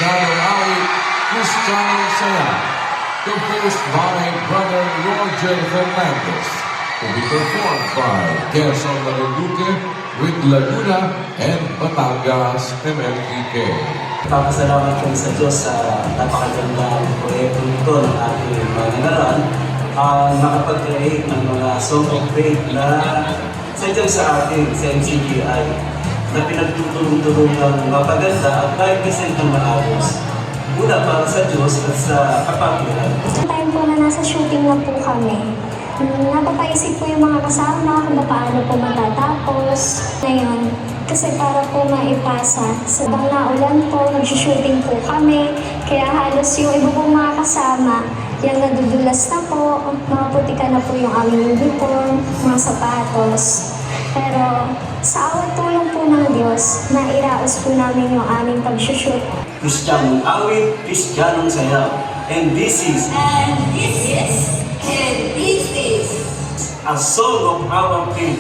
Kristyanong awit, Kristyanong saya, composed by Brother Roger Fernandez, to be performed by Quezon Marinduque with Laguna and Batangas MMPK. Papasalamat kami sa Diyos sa napakagandang proyekto nito ng ating mga nagaraan ang nakapag-create ng mga song of faith na sadyang sa atin, sa MCGI, na pinagtutulong-tulong ng mapaganda at mag-present ng maayos. Una para sa Diyos at sa kapatiran. Time po na nasa shooting na po kami, napapaisip po yung mga kasama kung paano po matatapos. Ngayon, kasi para po maipasa. Sa bang naulan po, nag-shooting po kami, kaya halos yung iba pong mga kasama, yung nadudulas na po, mga putika na po yung aming uniform, mga sapatos. Pero sa awat tulong po ng Diyos, nairaos po namin yung aming pag-shoot. Kristyanong awit, Kristyanong sayaw. And this is a song of our faith.